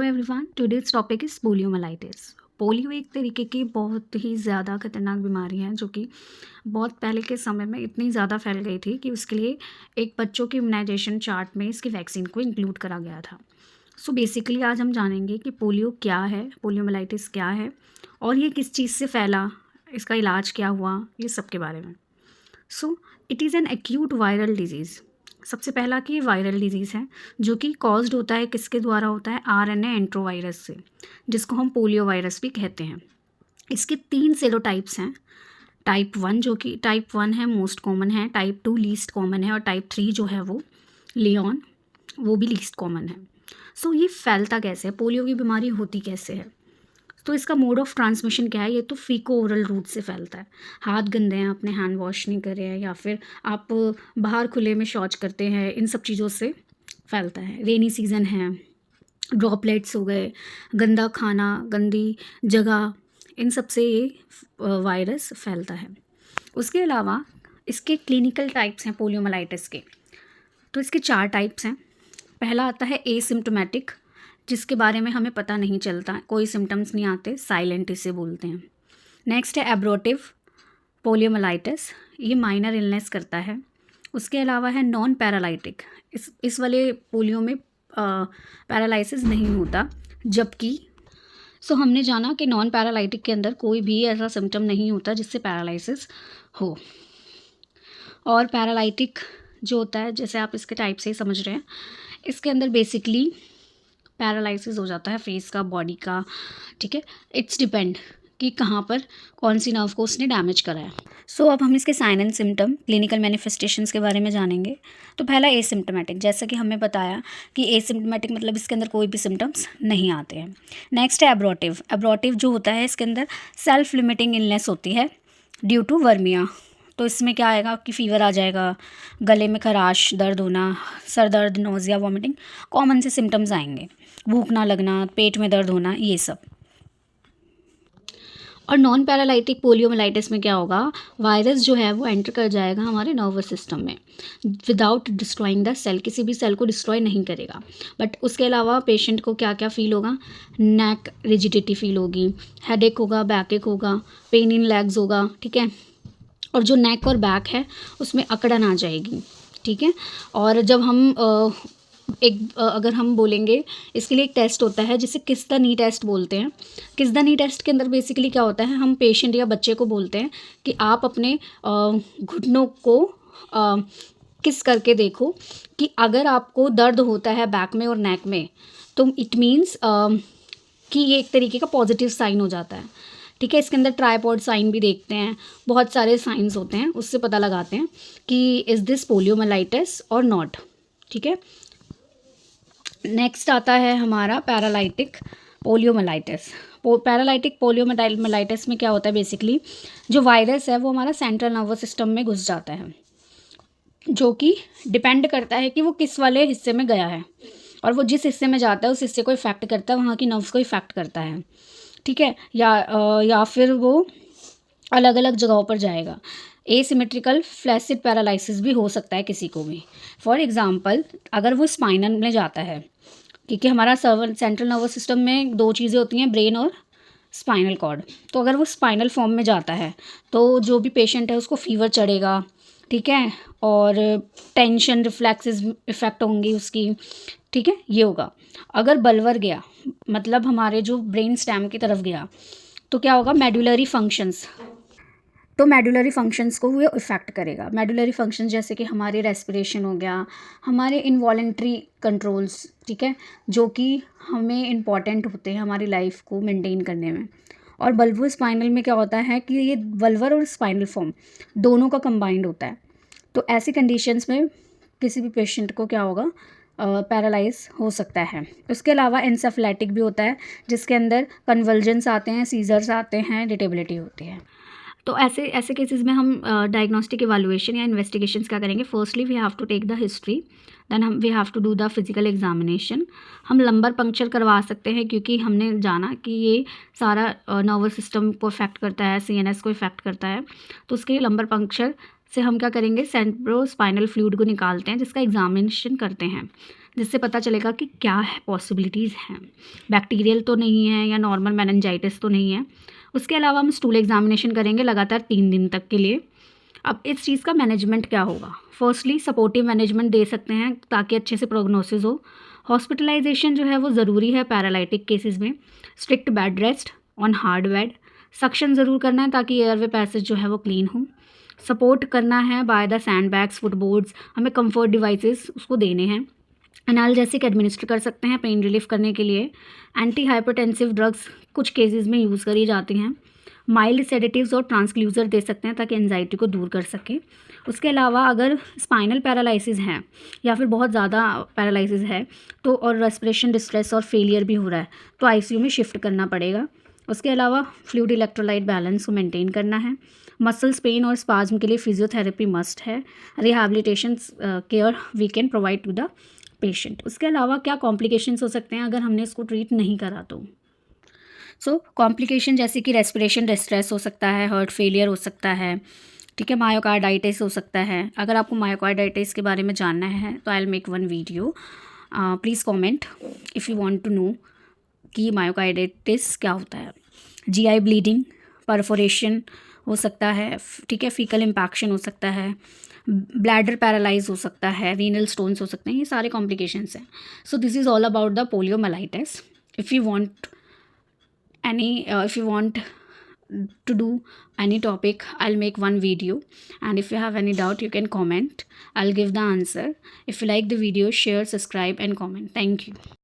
Everyone, today's topic is poliomyelitis. Polio एक तरीके की बहुत ही ज़्यादा खतरनाक बीमारी है जो कि बहुत पहले के समय में इतनी ज़्यादा फैल गई थी कि उसके लिए एक बच्चों के इम्यूनाइजेशन चार्ट में इसकी वैक्सीन को इंक्लूड करा गया था। सो बेसिकली आज हम जानेंगे कि पोलियो क्या है, पोलियोमाइलाइटिस क्या है और ये किस चीज़ से फैला, इसका इलाज क्या हुआ, ये सब के बारे में। So it is an acute viral disease. सबसे पहला कि वायरल डिजीज़ है जो कि कॉज्ड होता है, किसके द्वारा होता है, आरएनए एंट्रोवायरस से, जिसको हम पोलियो वायरस भी कहते हैं। इसके 3 सेरोटाइप्स हैं। टाइप 1 जो कि टाइप 1 है मोस्ट कॉमन है, टाइप 2 लीस्ट कॉमन है और टाइप 3 जो है वो लियॉन, वो भी लीस्ट कॉमन है। सो ये फैलता कैसे है, पोलियो की बीमारी होती कैसे है? तो इसका मोड ऑफ ट्रांसमिशन क्या है? ये तो फीको ओरल रूट से फैलता है। हाथ गंदे हैं, आपने हैंड वॉश नहीं करे हैं, या फिर आप बाहर खुले में शौच करते हैं, इन सब चीज़ों से फैलता है। रेनी सीज़न है, ड्रॉपलेट्स हो गए, गंदा खाना, गंदी जगह, इन सब से ये वायरस फैलता है। उसके अलावा इसके क्लिनिकल टाइप्स हैं पोलियोमाइलाइटिस के। तो इसके 4 टाइप्स हैं। पहला आता है एसिम्प्टोमेटिक, जिसके बारे में हमें पता नहीं चलता, कोई सिम्टम्स नहीं आते, साइलेंट इसे बोलते हैं। नेक्स्ट है एब्रोटिव पोलियोमाइलाइटिस, ये माइनर इलनेस करता है। उसके अलावा है नॉन पैरालाइटिक, इस वाले पोलियो में पैरालिसिस नहीं होता, जबकि हमने जाना कि नॉन पैरालाइटिक के अंदर कोई भी ऐसा सिम्टम नहीं होता जिससे पैरालिसिस हो। और पैरालाइटिक जो होता है, जैसे आप इसके टाइप से ही समझ रहे हैं, इसके अंदर बेसिकली पैरालिसिस हो जाता है फेस का, बॉडी का, ठीक है। इट्स डिपेंड कि कहाँ पर कौन सी नर्व को उसने डैमेज करा है। अब हम इसके sign and symptom, clinical manifestations के बारे में जानेंगे। तो पहला एसिम्प्टोमेटिक, जैसा कि हमने बताया कि एसिम्प्टोमेटिक मतलब इसके अंदर कोई भी सिम्टम्स नहीं आते हैं। नेक्स्ट है एब्रोटिव। एब्रोटिव जो होता है, इसके अंदर सेल्फ लिमिटिंग इलनेस होती है ड्यू टू वर्मिया। तो इसमें क्या आएगा कि फ़ीवर आ जाएगा, गले में खराश, दर्द होना, सर दर्द, नोज़िया, वॉमिटिंग, कॉमन से सिम्टम्स आएंगे, भूख ना लगना, पेट में दर्द होना, ये सब। और नॉन पैरालाइटिक पोलियोमाइलाइटिस में क्या होगा, वायरस जो है वो एंटर कर जाएगा हमारे नर्वस सिस्टम में विदाउट डिस्ट्रॉइंग द सेल, किसी भी सेल को डिस्ट्रॉय नहीं करेगा। बट उसके अलावा पेशेंट को क्या क्या फील होगा, नेक रिजिडिटी फील होगी, हेडेक होगा, बैक होगा, पेन इन लेग्स होगा, ठीक है। और जो नेक और बैक है उसमें अकड़न आ जाएगी, ठीक है। और जब हम अगर हम बोलेंगे, इसके लिए एक टेस्ट होता है जिसे किस द नी टेस्ट बोलते हैं। किस द नी टेस्ट के अंदर बेसिकली क्या होता है, हम पेशेंट या बच्चे को बोलते हैं कि आप अपने घुटनों को किस करके देखो, कि अगर आपको दर्द होता है बैक में और नेक में, तो इट मीन्स कि ये एक तरीके का पॉजिटिव साइन हो जाता है, ठीक है। इसके अंदर ट्राइपॉड साइन भी देखते हैं, बहुत सारे साइंस होते हैं, उससे पता लगाते हैं कि इज़ दिस पोलियोमाइलाइटिस और नॉट, ठीक है। नेक्स्ट आता है हमारा पैरालाइटिक पोलियोमाइलाइटिस। पैरालाइटिक पोलियोमाइलाइटिस में क्या होता है, बेसिकली जो वायरस है वो हमारा सेंट्रल नर्वस सिस्टम में घुस जाता है, जो कि डिपेंड करता है कि वो किस वाले हिस्से में गया है, और वो जिस हिस्से में जाता है उस हिस्से को इफेक्ट करता है, वहाँ की नर्व्स को इफेक्ट करता है, ठीक है। या फिर वो अलग अलग जगहों पर जाएगा। एसिमेट्रिकल फ्लैसिड पैरालिसिस भी हो सकता है किसी को भी। फॉर एग्जांपल, अगर वो स्पाइनल में जाता है, क्योंकि हमारा सेंट्रल नर्वस सिस्टम में 2 चीज़ें होती हैं, ब्रेन और स्पाइनल कॉर्ड। तो अगर वो स्पाइनल फॉर्म में जाता है तो जो भी पेशेंट है उसको फीवर चढ़ेगा, ठीक है, और टेंशन, रिफ्लेक्सेस इफेक्ट होंगी उसकी, ठीक है, ये होगा। अगर बल्वर गया, मतलब हमारे जो ब्रेन स्टेम की तरफ गया, तो क्या होगा, मेडुलरी फंक्शंस, तो मेडुलरी फंक्शंस को वो इफ़ेक्ट करेगा। मेडुलरी फंक्शन जैसे कि हमारी रेस्पिरेशन हो गया, हमारे इनवॉलेंट्री कंट्रोल्स, ठीक है, जो कि हमें इम्पॉर्टेंट होते हैं हमारी लाइफ को मेंटेन करने में। और बल्बो स्पाइनल में क्या होता है कि ये वल्वर और स्पाइनल फॉर्म दोनों का कंबाइंड होता है। तो ऐसी कंडीशंस में किसी भी पेशेंट को क्या होगा, पैरालाइज हो सकता है। उसके अलावा एंसेफेलाइटिक भी होता है, जिसके अंदर कन्वल्जन्स आते हैं, सीजर्स आते हैं, इरिटेबिलिटी होती है। तो ऐसे केसेस में हम डायग्नोस्टिक इवैल्यूएशन या इन्वेस्टिगेशंस क्या करेंगे, firstly we have to take the history, then we have to do the physical examination. हम लंबर पंक्चर करवा सकते हैं, क्योंकि हमने जाना कि ये सारा नर्वस सिस्टम को इफेक्ट करता है, सीएनएस को इफेक्ट करता है। तो उसके लंबर पंक्चर से हम क्या करेंगे, सेरेब्रो स्पाइनल फ्लूइड को निकालते हैं, जिसका एग्जामिनेशन करते हैं। जिससे पता चलेगा कि क्या है पॉसिबिलिटीज़ हैं, बैक्टीरियल तो नहीं है या नॉर्मल मेनिंजाइटिस तो नहीं है। उसके अलावा हम स्टूल एग्जामिनेशन करेंगे लगातार 3 दिन तक के लिए। अब इस चीज़ का मैनेजमेंट क्या होगा? फर्स्टली सपोर्टिव मैनेजमेंट दे सकते हैं ताकि अच्छे से प्रोग्नोसिस हो। हॉस्पिटलाइजेशन जो है वो ज़रूरी है पैरालिटिक केसेस में। Strict bed rest on hard bed, suction ज़रूर करना है ताकि एयरवे पैसेज जो है वो क्लीन हो। सपोर्ट करना है बाय द सैंड बैग्स, फुटबोर्ड्स, हमें कंफर्ट डिवाइसेस उसको देने हैं। एनाल्जेसिक एडमिनिस्टर कर सकते हैं पेन रिलीफ करने के लिए। एंटी हाइपरटेंसिव ड्रग्स कुछ केसेस में यूज़ करी जाती हैं। माइल्ड सेडेटिव्स और ट्रांसक्लूज़र दे सकते हैं ताकि एंजाइटी को दूर कर सके। उसके अलावा अगर स्पाइनल पैरालिसिस है या फिर बहुत ज़्यादा पैरालिसिस है तो और रेस्पिरेशन डिस्ट्रेस और फेलियर भी हो रहा है तो आईसीयू में शिफ्ट करना पड़ेगा। उसके अलावा फ्लूइड इलेक्ट्रोलाइट बैलेंस को मेंटेन करना है। मसल्स पेन और स्पाज्म के लिए फिजियोथेरेपी मस्ट है। Rehabilitation care we can provide to the patient. उसके अलावा क्या कॉम्प्लिकेशंस हो सकते हैं अगर हमने इसको ट्रीट नहीं करा तो? कॉम्प्लिकेशन जैसे कि रेस्पिरेशन डिस्ट्रेस हो सकता है, हार्ट फेलियर हो सकता है, ठीक है, मायोकार्डाइटिस हो सकता है। अगर आपको मायोकार्डाइटिस के बारे में जानना है तो I will make one video. Please comment if you want to know कि मायोकार्डाइटिस क्या होता है। जीआई ब्लीडिंग, परफोरेशन हो सकता है, ठीक है, फीकल इम्पैक्शन हो सकता है, ब्लैडर पैरालाइज हो सकता है, रीनल स्टोन्स हो सकते हैं, ये सारे कॉम्प्लिकेशंस हैं। So this is all about the poliomyelitis. If you want if you want to do any topic, I'll make one video, and if you have any doubt you can comment, I'll give the answer. If you like the video, share, subscribe and comment. Thank you.